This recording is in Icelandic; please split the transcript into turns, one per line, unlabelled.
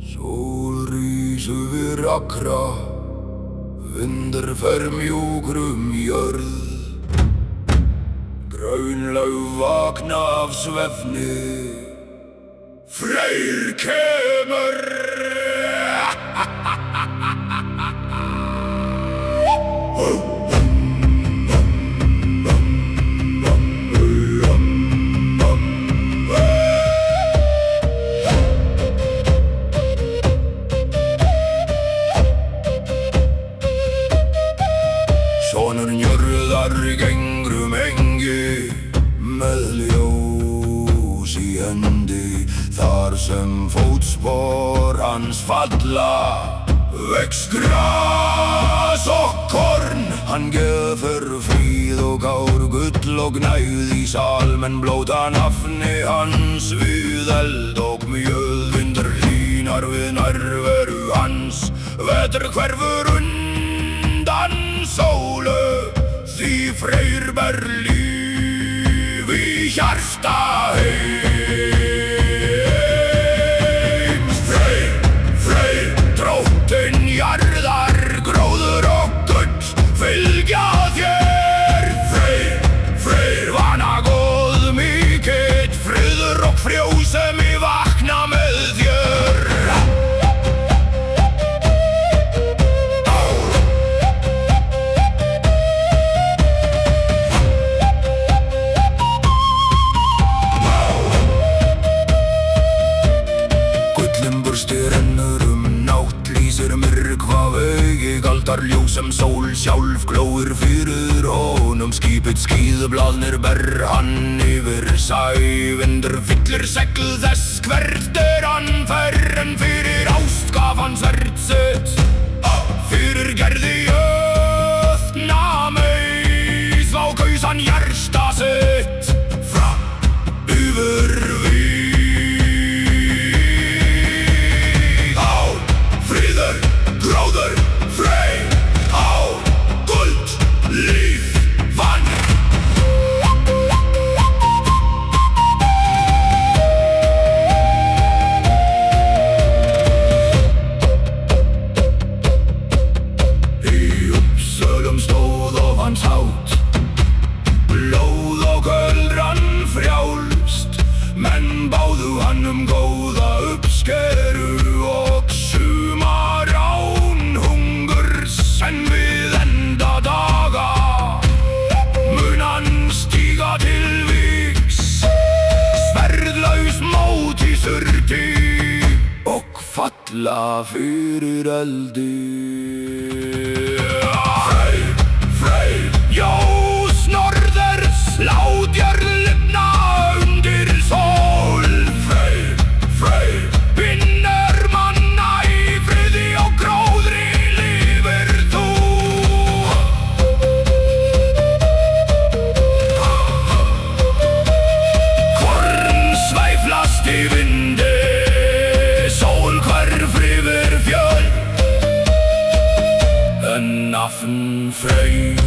Sól rís yfir akra, vindur fer mjúkur jörð. Graun lauf vakna af svefni, Freyr kemur. Sonur njörðar gengrum engi, með ljós í hendi. Þar sem fótspor hans falla, vex gras og korn. Hann gefur fríð og gár, gull og gnægð í salmen blóta nafni hans. Við eld og mjöð vindur hlýnar við nærveru hans. Vetur hverfur undan sólu, því Freyr ber líf í hjarta heims. Freyr, dróttinn jarðar, gróður og gull fylgja þér. Freyr, vana góð mikill, friður og frjósemi vakna með þér. Rennur nátt, lýsir myrkva vegi, galdar ljós sem sól sjálf glóir fyrir honum. Skipið skíðblaðnir ber hann yfir sæ, vindur fyllir segl þess hvert hann fer. En fyrir ást gaf hann sverd sitt, fyrir gerði jötna meis. Þá kaus hann hjarta sitt fram yfir gróður, Freyr, á guld, líf vann. Í Uppsölum stóð of hans hát, blóð og öldran frjálst. Menn báðu hann góða uppskeru og sumar en við enda daga mun hann stíga til vígs, sverðlaus mót í surti og falla fyrir eldi. Freyr, ljós norðurs, látjörð lifna undir sól. Freyr, vinnur manna í friði og gróðri. Í vindi, sól hverf yfir fjöll, en nafn Freyr